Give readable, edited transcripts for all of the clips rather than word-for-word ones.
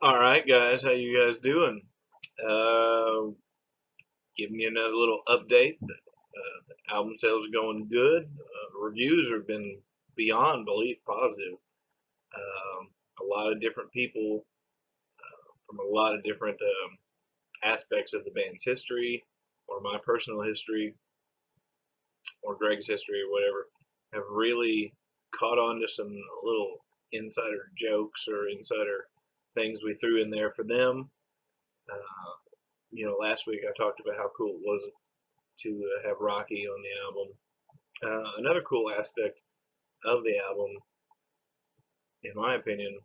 All right, guys, how you guys doing? Uh, Giving you another little update. The album sales are going good. Reviews have been beyond belief positive. A lot of different people from a lot of different aspects of the band's history, or my personal history, or Greg's history, or whatever, have really caught on to some little insider jokes or insider things we threw in there for them. Uh, Last week I talked about how cool it was to have Rocky on the album. Another cool aspect of the album, in my opinion,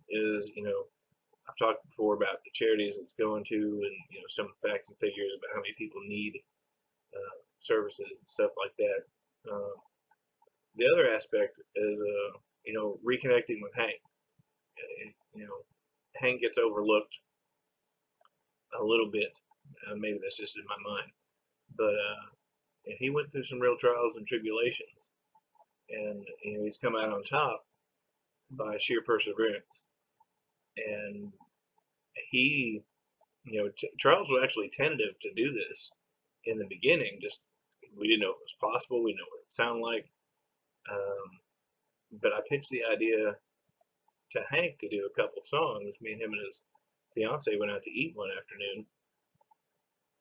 is I've talked before about the charities it's going to, and some facts and figures about how many people need services and stuff like that. Uh, the other aspect is reconnecting with Hank. Hank gets overlooked a little bit. Maybe that's just in my mind, but he went through some real trials and tribulations, and he's come out on top by sheer perseverance. And he, Charles was actually tentative to do this in the beginning. Just we didn't know if it was possible. We didn't know what it would sound like. But I pitched the idea to Hank to do a couple songs. Me and him and his fiance went out to eat one afternoon,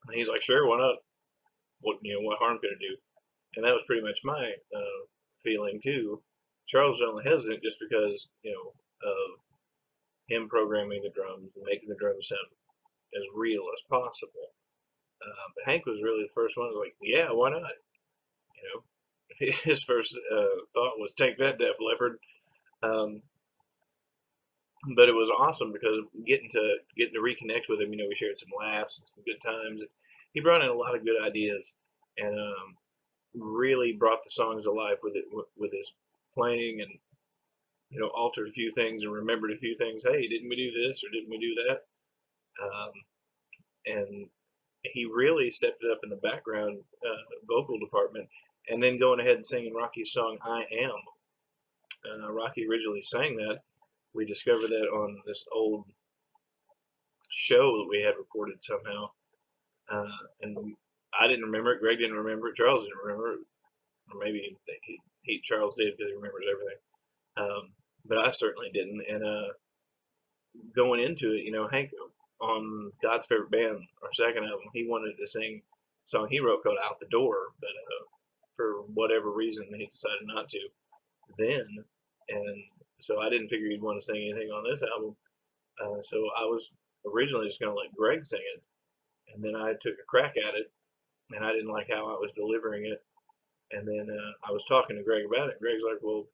and he's like, "Sure, why not? What harm could it do?" And that was pretty much my feeling too. Charles was only hesitant just because of him programming the drums and making the drums sound as real as possible. But Hank was really the first one who was like, "Yeah, why not?" You know, his first thought was take that, Def Leppard. Um, but it was awesome because getting to reconnect with him. We shared some laughs and some good times. He brought in a lot of good ideas, and really brought the songs to life with his playing, and altered a few things and remembered a few things. Hey, didn't we do this or didn't we do that? Um, and he really stepped it up in the background vocal department, and then going ahead and singing Rocky's song "I Am." Rocky originally sang that. We discovered that on this old show that we had recorded somehow, and I didn't remember it. Greg didn't remember it. Charles didn't remember it, or maybe Charles did because he remembers everything. But I certainly didn't. And going into it, Hank on God's Favorite Band, our second album, he wanted to sing a song he wrote called "Out the Door," but for whatever reason, he decided not to then. And so I didn't figure he'd want to sing anything on this album. So I was originally just going to let Greg sing it, and then I took a crack at it, and I didn't like how I was delivering it. And then I was talking to Greg about it. Greg's like, "Well,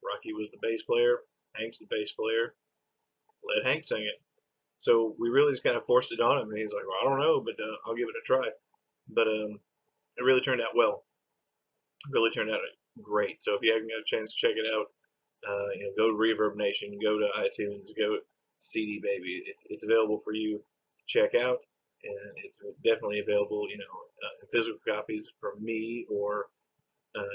Rocky was the bass player. Hank's the bass player. Let Hank sing it." So we really just kind of forced it on him, and he's like, "Well, I don't know, but I'll give it a try." But it really turned out well. It really turned out great. So if you haven't got a chance to check it out, go to Reverb Nation, go to iTunes, go to CD Baby. It's available for you to check out, and it's definitely available, in physical copies from me, or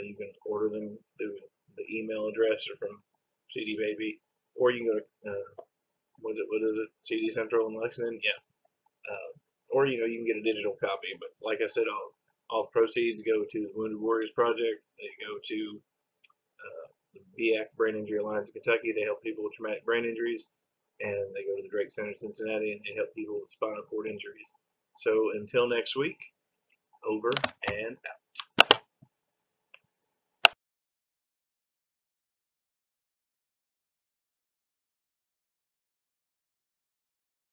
you can order them through the email address or from CD Baby, or you can go to what is it, CD Central in Lexington, yeah, or you can get a digital copy. But like I said, all proceeds go to the Wounded Warriors Project. They go to the BAC Brain Injury Alliance of Kentucky. They help people with traumatic brain injuries, and they go to the Drake Center in Cincinnati, and they help people with spinal cord injuries. So until next week, over and out.